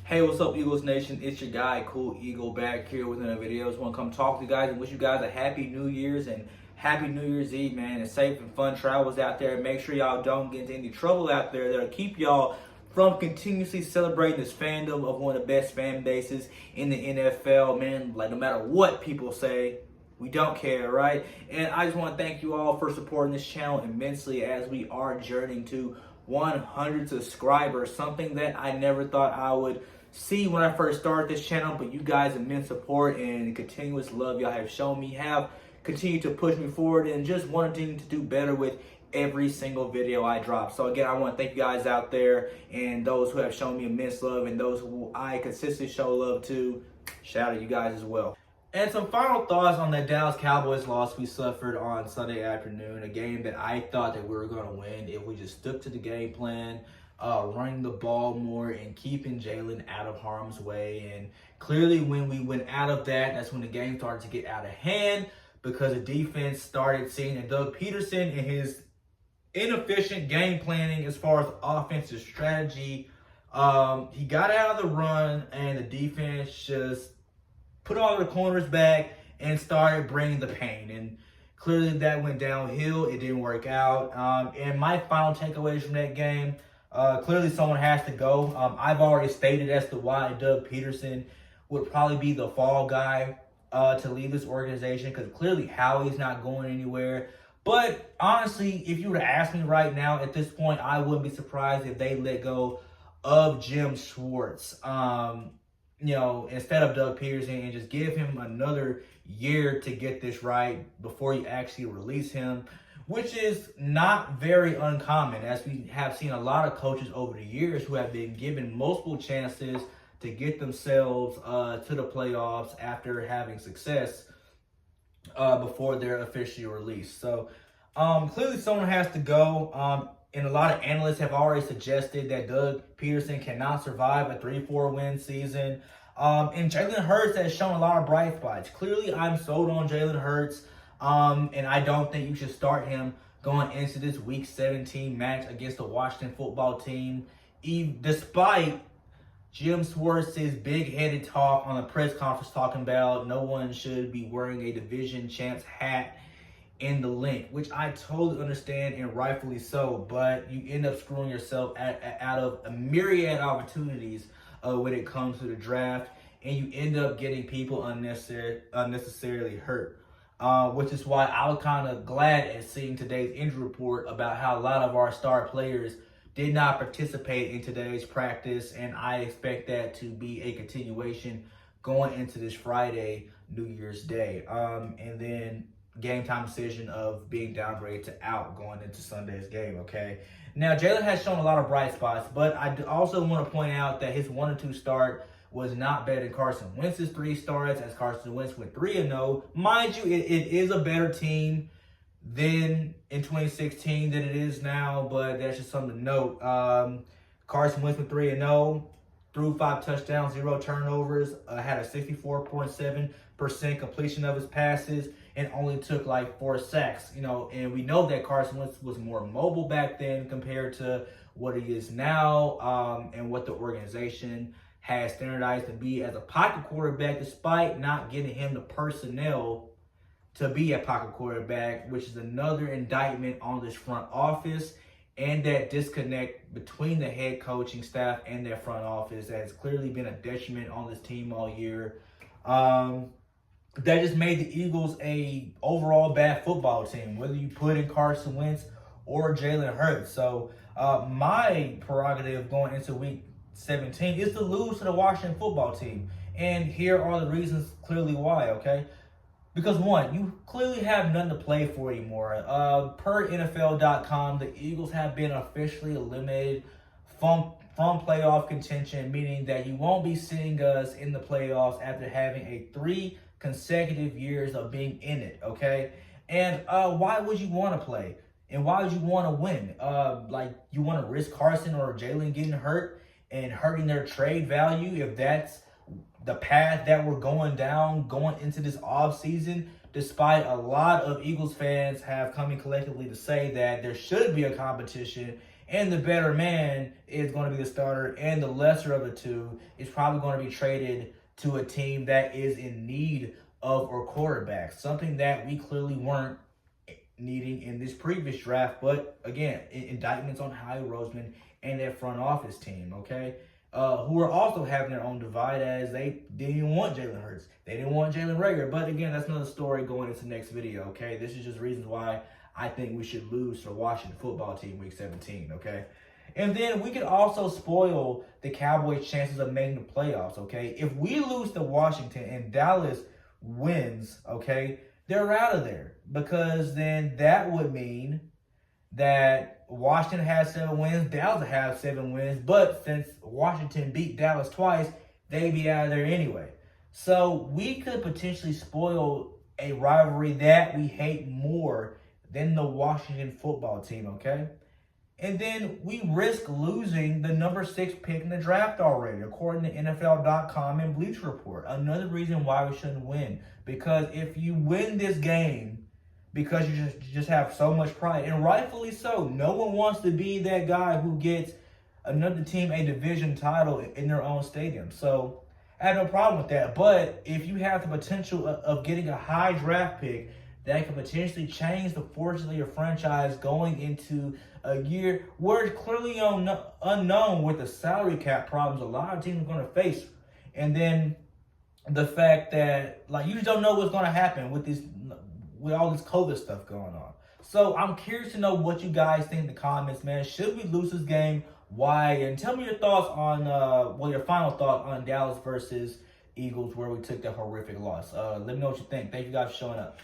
Hey, what's up, Eagles Nation? It's your guy, Cool Eagle, back here with another video. Just want to come talk to you guys and wish you guys a happy New Year's and happy New Year's Eve, man. And safe and fun travels out there. Make sure y'all don't get into any trouble out there that'll keep y'all from continuously celebrating this fandom of one of the best fan bases in the NFL, man. Like, no matter what people say, we don't care, right? And I just want to thank you all for supporting this channel immensely as we are journeying to 100 subscribers, something that I never thought I would see when I first started this channel, but you guys' immense support and continuous love y'all have shown me have continued to push me forward and just wanting to do better with every single video I drop. So again, I want to thank you guys out there and those who have shown me immense love and those who I consistently show love to. Shout out to you guys as well. And some final thoughts on that Dallas Cowboys loss we suffered on Sunday afternoon, a game that I thought that we were going to win if we just stuck to the game plan, running the ball more and keeping Jalen out of harm's way. And clearly when we went out of that, that's when the game started to get out of hand because the defense started seeing that Doug Peterson and his inefficient game planning as far as offensive strategy, he got out of the run and the defense just put all the corners back and started bringing the pain. And clearly that went downhill. It didn't work out. And my final takeaways from that game, clearly someone has to go. I've already stated as to why Doug Peterson would probably be the fall guy to leave this organization, because clearly Howie's not going anywhere. But honestly, if you were to ask me right now at this point, I wouldn't be surprised if they let go of Jim Schwartz. Instead of Doug Peterson, and just give him another year to get this right before you actually release him, which is not very uncommon, as we have seen a lot of coaches over the years who have been given multiple chances to get themselves to the playoffs after having success before they're officially released. So clearly someone has to go. And a lot of analysts have already suggested that Doug Peterson cannot survive a 3-4 win season. And Jalen Hurts has shown a lot of bright spots. Clearly, I'm sold on Jalen Hurts. And I don't think you should start him going into this Week 17 match against the Washington football team, despite Jim Schwartz's big-headed talk on the press conference talking about no one should be wearing a division champs hat in the link, which I totally understand and rightfully so, but you end up screwing yourself out of a myriad opportunities when it comes to the draft, and you end up getting people unnecessarily hurt, which is why I was kind of glad at seeing today's injury report about how a lot of our star players did not participate in today's practice, and I expect that to be a continuation going into this Friday, New Year's Day, and then game time decision of being downgraded to out going into Sunday's game, okay? Now, Jalen has shown a lot of bright spots, but I also want to point out that his 1-2 start was not better than Carson Wentz's 3 starts, as Carson Wentz went 3-0. Mind you, it is a better team than in 2016 than it is now, but that's just something to note. Carson Wentz went 3-0, threw 5 touchdowns, 0 turnovers, had a 64.7% completion of his passes, and only took like 4 sacks, and we know that Carson Wentz was more mobile back then compared to what he is now, and what the organization has standardized to be as a pocket quarterback, despite not getting him the personnel to be a pocket quarterback, which is another indictment on this front office and that disconnect between the head coaching staff and their front office that has clearly been a detriment on this team all year. That just made the Eagles a overall bad football team, whether you put in Carson Wentz or Jalen Hurts. So my prerogative going into Week 17 is to lose to the Washington football team. And here are the reasons clearly why, okay? Because one, you clearly have nothing to play for anymore. Per NFL.com, the Eagles have been officially eliminated from playoff contention, meaning that you won't be seeing us in the playoffs after having a 3 consecutive years of being in it, okay? And why would you want to play? And why would you want to win? You want to risk Carson or Jalen getting hurt and hurting their trade value if that's the path that we're going down going into this off season, despite a lot of Eagles fans have come in collectively to say that there should be a competition And the better man is going to be the starter, and the lesser of the two is probably going to be traded to a team that is in need of a quarterback, something that we clearly weren't needing in this previous draft. But again, indictments on Howie Roseman and their front office team, okay? Who are also having their own divide, as they didn't even want Jalen Hurts. They didn't want Jalen Reagor. But again, that's another story going into the next video, okay? This is just reasons why I think we should lose to the Washington football team week 17, okay? And then we could also spoil the Cowboys' chances of making the playoffs, okay? If we lose to Washington and Dallas wins, okay, they're out of there. Because then that would mean that Washington has 7 wins, Dallas will have 7 wins, but since Washington beat Dallas twice, they'd be out of there anyway. So we could potentially spoil a rivalry that we hate more than the Washington football team, okay? And then we risk losing the number 6 pick in the draft already, according to NFL.com and Bleacher Report. Another reason why we shouldn't win. Because if you win this game, because you just have so much pride, and rightfully so, no one wants to be that guy who gets another team a division title in their own stadium. So I have no problem with that. But if you have the potential of getting a high draft pick that can potentially change the fortunes of your franchise going into a year where it's clearly unknown with the salary cap problems a lot of teams are going to face. And then the fact that, like, you just don't know what's going to happen with all this COVID stuff going on. So I'm curious to know what you guys think in the comments, man. Should we lose this game? Why? And tell me your thoughts on, your final thought on Dallas versus Eagles, where we took that horrific loss. Let me know what you think. Thank you guys for showing up.